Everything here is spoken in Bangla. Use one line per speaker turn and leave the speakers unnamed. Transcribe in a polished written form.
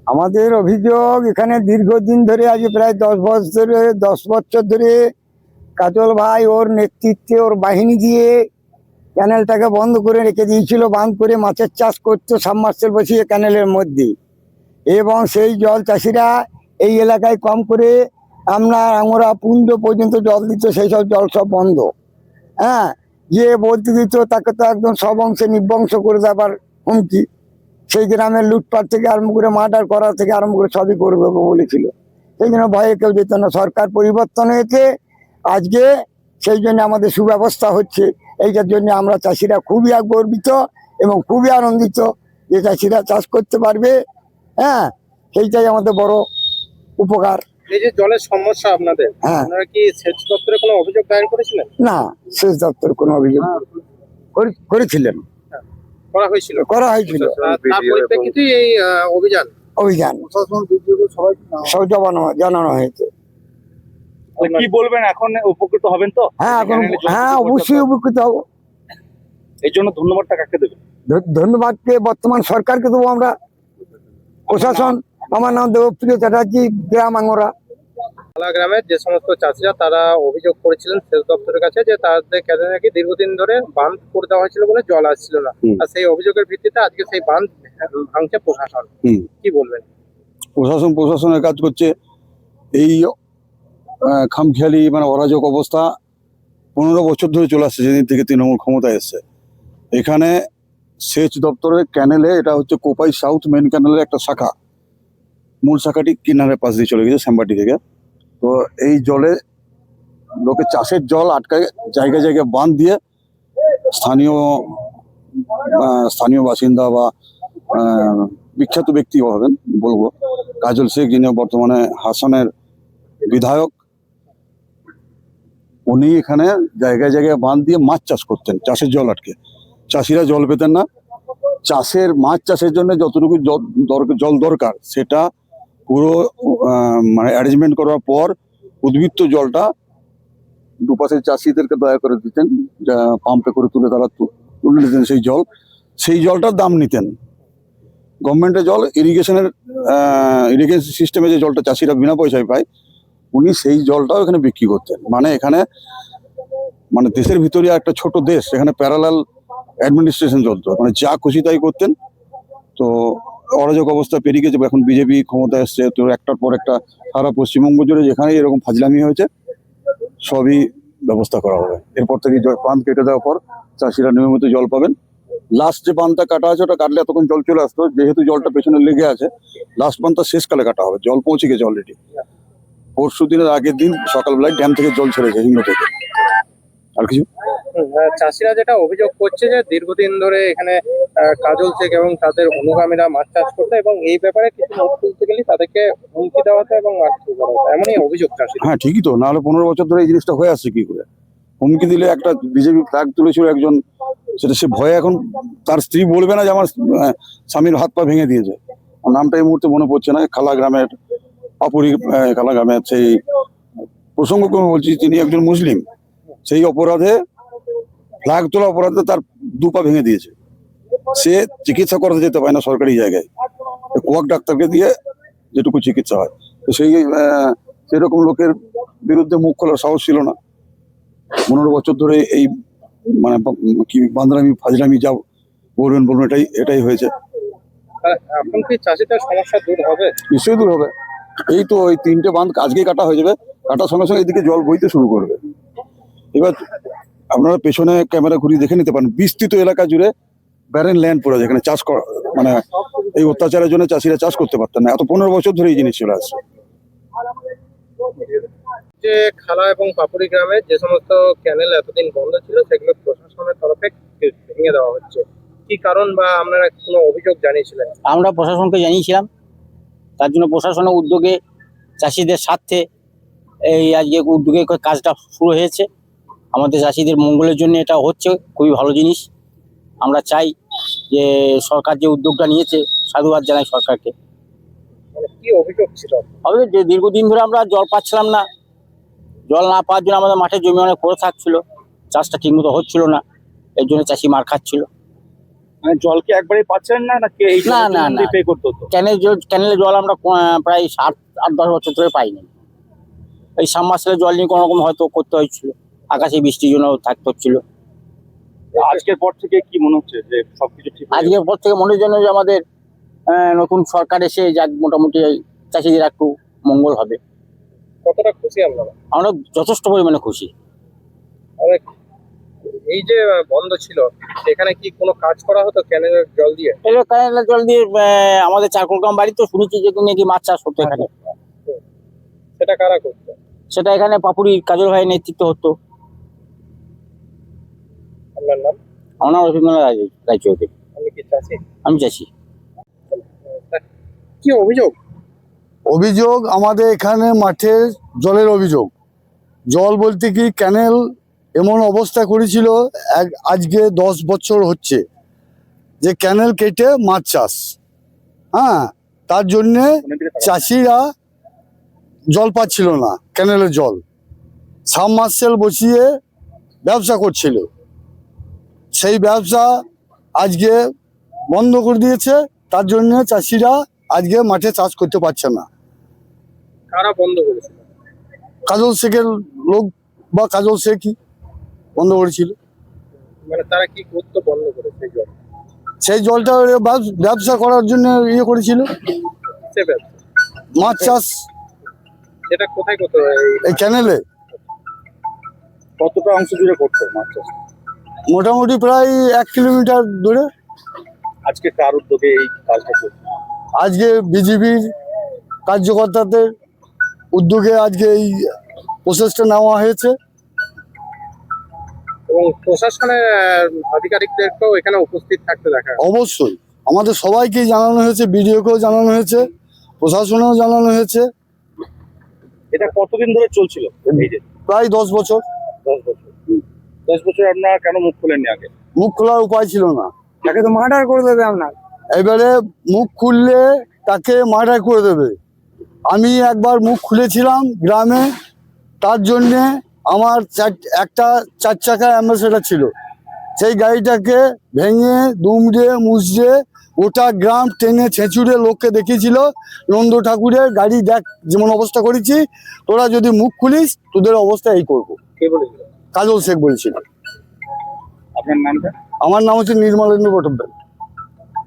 আমাদের অভিযোগ এখানে দীর্ঘদিন ধরে, আজ প্রায় 10 বছর ধরে কাজল ভাই ওর নেতৃত্বে ওর বাহিনী দিয়ে ক্যানেলটাকে বন্ধ করে রেখে দিয়েছিল। বাঁধ করে মাছের চাষ করতো সাবমার্সেল বসিয়ে ক্যানেলের মধ্যে, এবং সেই জল চাষিরা এই এলাকায় কম করে আমরা পুঞ্জ পর্যন্ত জল দিত, সেই সব জল সব বন্ধ। হ্যাঁ, যে বলতে দিত তাকে তো একদম সব অংশে নিবংশ করে দেবার হুমকি। সেই গ্রামের লুটপাট থেকে আরম্ভ করে মার্ডার করা থেকে আরম্ভ করে সবই করে দেবো বলেছিল। সেই জন্য ভয়ে কেউ যেত না। সরকার পরিবর্তন হয়েছে আজকে, সেই জন্য আমাদের সুব্যবস্থা হচ্ছে। এইটার জন্য আমরা চাষিরা খুবই গর্বিত এবং খুবই আনন্দিত যে চাষিরা চাষ করতে পারবে। হ্যাঁ, সেইটাই আমাদের বড় উপকার।
এই যে জলের সমস্যা আপনাদের,
হ্যাঁ,
আপনারা কি সেচ দপ্তরে কোনো অভিযোগ দায়ের করেছিলেন?
না, সেচ দপ্তর কোনো অভিযোগ করেছিলেন,
করা হয়েছিল। তার পরিপ্রেক্ষিতে এই অভিযান
সব জানানো হয়েছে।
কি বলবেন, এখন উপকৃত হবেন তো?
হ্যাঁ, এখন হ্যাঁ অবশ্যই উপকৃত হবো।
এই জন্য ধন্যবাদটা কাকে দেবেন?
ধন্যবাদকে বর্তমান সরকারকে দেবো আমরা, প্রশাসন। আমার নাম দেবপ্রিয় চ্যাটার্জি, গ্রাম আঙ্গরা।
খালা গ্রামের যে সমস্ত চাষিরা তারা অভিযোগ করেছিলেন সেচ দপ্তরের কাছে যে তাদের কাছে নাকি দীর্ঘদিন ধরে বাঁধ করে দেওয়া হয়েছিল বলে জল আসছিল না, আর সেই অভিযোগের ভিত্তিতে আজকে সেই বাঁধ ভাঙছে প্রশাসন। কি বলবেন?
প্রশাসনের কাজ করছে। এই খামখেয়ালি মানে অরাজক অবস্থা 15 বছর ধরে চলে আসছে, যেদিন থেকে তৃণমূল ক্ষমতায় এসছে। এখানে সেচ দপ্তরের ক্যানেলে, এটা হচ্ছে কোপাই সাউথ মেন ক্যানেলের একটা শাখা, মূল শাখাটি কিনারের পাশ দিয়ে চলে গেছে শ্যামবাটি থেকে। তো এই জলে লোকে চাষের জল আটকায়, জায়গায় জায়গায় বাঁধ দিয়ে স্থানীয় বাসিন্দা বা বিখ্যাত ব্যক্তি হবেন বলবো, কাজল শেখ, যিনি বর্তমানে হাসানের বিধায়ক, উনি এখানে জায়গায় জায়গায় বাঁধ দিয়ে মাছ চাষ করতেন, চাষের জল আটকে। চাষিরা জল পেতেন না। মাছ চাষের জন্য যতটুকু জল দরকার সেটা পুরো মানে অ্যারেঞ্জমেন্ট করার পর উদ্বৃত্ত জলটা দুপাশের চাষিদেরকে দয়া করে দিতেন, যা পাম্পে করে তারা তুলে নিতেন সেই জলটার দাম নিতেন। গভর্নমেন্টের জল ইরিগেশন সিস্টেমে যে জলটা চাষিরা বিনা পয়সায় পায়, উনি সেই জলটাও এখানে বিক্রি করতেন। মানে এখানে মানে দেশের ভিতরে একটা ছোট দেশ, এখানে প্যারালাল অ্যাডমিনিস্ট্রেশন চলতো, মানে যা খুশি তাই করতেন। তো অরাজক অবস্থা পেরিয়ে গেছে। এখন বিজেপি ক্ষমতায় এসছে, তো একটার পর একটা সারা পশ্চিমবঙ্গ জুড়ে যেখানে এরকম ফাজলামি হয়েছে সবই ব্যবস্থা করা হবে। এরপর থেকে বাঁধ কেটে দেওয়ার পর চাষিরা নিয়মিত জল পাবেন। লাস্ট যে বাঁধটা কাটা আছে ওটা কাটলে এতক্ষণ জল চলে আসতো, যেহেতু জলটা পেছনে লেগে আছে, লাস্ট বাঁধটা শেষকালে কাটা হবে। জল পৌঁছে গেছে অলরেডি। পরশু দিনের আগের দিন সকালবেলায় ড্যাম থেকে জল ছেড়েছে হিন্দ থেকে। আর কিছু
চাষিরা যেটা অভিযোগ করছে যে দীর্ঘদিন ধরে এখানে কাজল শেখ এবং তাদের অনুগামীরা মাছ চাষ করতো, এবং এই ব্যাপারে কিছু নোট তুলতে গেলে তাদেরকে হুমকি দেওয়া হতো এবং মারধর করা হতো, এমনই অভিযোগ চাষি।
হ্যাঁ, ঠিকই তো। নাহলে 15 বছর ধরে এই জিনিসটা হয়ে আসছে কি করে? হুমকি দিলে একটা বিজেপি ফ্ল্যাগ তুলেছিল একজন, সেটা সে ভয়ে এখন তার স্ত্রী বলবে না যে আমার স্বামীর হাত পা ভেঙে দিয়েছে। নামটা এই মুহূর্তে মনে পড়ছে না। খালা গ্রামের খালা গ্রামের সেই প্রসঙ্গক্রমে বলছি, তিনি একজন মুসলিম। সেই অপরাধে, ফ্ল্যাগ তোলা অপরাধে তার 2 পা ভেঙে দিয়েছে। সে চিকিৎসা করাতে যেতে পারে না সরকারি জায়গায়, কোয়াক ডাক্তারকে দিয়ে যেটুকু চিকিৎসা হয়। তো সেরকম লোকের বিরুদ্ধে মুখ খোলার সাহস ছিল না। 15 বছর ধরে এই মানে কি বান্দরামি ফাজলামি যা বলবেন এটাই হয়েছে।
এখন কি চাষিদের সমস্যা দূর হবে?
নিশ্চয়ই দূর হবে। এই তো ওই 3টে বাঁধ আজকেই কাটা হয়ে যাবে। কাটার সঙ্গে সঙ্গে এদিকে জল বইতে শুরু করবে। এবার আপনারা পেছনে ক্যামেরা ঘুরিয়ে দেখে নিতে পারেন, বিস্তৃত এলাকা জুড়ে ব্যারেন ল্যান্ড পড়ে আছে। এখানে চাষ করা মানে এই অত্যাচারের জন্য চাষিরা চাষ করতে পারতেন না। এত 15 বছর ধরে এই জিনিস চলে আসছে।
যে খালা এবং পাপুরি গ্রামে যে সমস্ত ক্যানেল এতদিন বন্ধ ছিল সেগুলো প্রশাসনের তরফে ভেঙে দেওয়া হচ্ছে, কি কারণ বা আপনারা কোনো অভিযোগ জানিয়েছিলেন?
আমরা প্রশাসনকে জানিয়েছিলাম। তার জন্য প্রশাসনের উদ্যোগে চাষিদের স্বার্থে এই আজকে উদ্যোগে কাজটা শুরু হয়েছে। আমাদের চাষিদের মঙ্গলের জন্য এটা হচ্ছে, খুবই ভালো জিনিস। আমরা চাই যে সরকার যে উদ্যোগটা নিয়েছে, সাধুবাদ জানাই সরকারকে।
কি অভিযোগ ছিল?
হবে যে দীর্ঘদিন ধরে আমরা জল পাচ্ছিলাম না। জল না পাওয়ার জন্য আমাদের মাঠে জমি অনেক পড়ে থাকছিল, চাষটা ঠিকমতো হচ্ছিল না, এর জন্য চাষি মার খাচ্ছিল।
মানে জল কি একবারে পাচ্ছেন না নাকি এই
না, না, না।
পে করতে হতো?
ক্যানেলের জল আমরা প্রায় 7-8-10 বছর ধরে পাইনি। এই সাবমার্সিবলের জল নিয়ে কোনো রকম হয়তো করতে হয়েছিল, আকাশে বৃষ্টির জন্য থাকতে হচ্ছিল।
আজকের পর থেকে কি মনে হচ্ছে যে সবকিছু ঠিক হয়ে যাবে?
আজকের পর থেকে মনে জন্য যে আমাদের নতুন সরকার এসে যাক মোটামুটি এই চাষিদের একটু মঙ্গল হবে।
কতটা খুশি আপনারা?
আমরা যথেষ্ট পরিমাণে খুশি।
আর এই যে বন্ধ ছিল সেখানে কি কোনো কাজ করা হতো ক্যানেলের জল দিয়ে?
এটা ক্যানেলের জল দিয়ে আমাদের চারকোলগ্রাম বাড়ি তো শুনেছি যে নাকি মাছ চাষ হতো এখানে।
সেটা কারা করতো?
সেটা এখানে পাপুরি কাজল ভাইয়ের নেতৃত্ব হতো।
আপনার নাম?
আমার নাম রবীন্দ্রনাথ রায়চৌধুরী।
আমি কি চাষি?
আমি চাষি।
কি অভিযোগ?
অভিযোগ আমাদের এখানে মাঠে জলের অভিযোগ। জল বলতে কি ক্যানেল এমন অবস্থা করেছিল, আজকে 10 বছর হচ্ছে যে ক্যানেল কেটে মাছ চাষ, হ্যাঁ, তার জন্যে চাষিরা জল পাচ্ছিল না, ক্যানেলের জল সাবমার্সেল বসিয়ে ব্যবসা করছিল। সেই ব্যবসা আজকে বন্ধ করে দিয়েছে, তার জন্য চাষিরা আজকে মাঠে চাষ করতে পারছে না।
কারা বন্ধ করেছিল?
কাজল শেখের লোক বা কাজল শেখই বন্ধ করেছিল।
মানে তারা কি করতো বন্ধ করে সেই জল?
সেই জলটা ওরা ব্যবসা করার জন্য ইয়ে করেছিল,
সে ব্যবসা
মাছ চাষ
সেটা কোথায় করতো?
এই ক্যানেলে
কতটা অংশ জুড়ে করতো মাছ চাষ?
মোটামুটি প্রায় 1 কিলোমিটার দূরে।
আজকে কার উদ্যোগে এই কাজটা করছে?
আজকে বিজেপির কার্যকর্তাদের উদ্যোগে আজকে এই প্রসেসটা নেওয়া হয়েছে।
এবং প্রশাসনের আধিকারিকদেরকেও এখানে উপস্থিত থাকতে দেখা যায়।
অবশ্যই আমাদের সবাইকেই জানানো হয়েছে, বিডিওকেও জানানো হয়েছে, প্রশাসনেও জানানো হয়েছে।
এটা কতদিন ধরে চলছিল এই যে
প্রায় 10 বছর।
10 বছর? 10 বছর আপনারা কেন মুখ খোলেননি আগে?
মুখ খোলার উপায় ছিল না।
তাকে তো মার্ডার করে দেবে আপনার।
এবারে মুখ খুললে তাকে মার্ডার করে দেবে। আমি একবার মুখ খুলেছিলাম গ্রামে, তার জন্যে আমার একটা 4 চাকা অ্যাম্বাসেডার ছিল, সেই গাড়িটাকে ভেঙে দুমড়ে মুচড়ে গোটা গ্রাম টেনে ছেঁচুড়ে লোককে দেখিয়েছিল, নন্দ ঠাকুরের গাড়ি দেখ যেমন অবস্থা করেছি, তোরা যদি মুখ খুলিস তোদের অবস্থা এই করবো।
কে বলেছিল?
কাজল শেখ বলছিল।
আপনার নামটা?
আমার নাম হচ্ছে নির্মলেন্দ্র ভট্টাচার্য।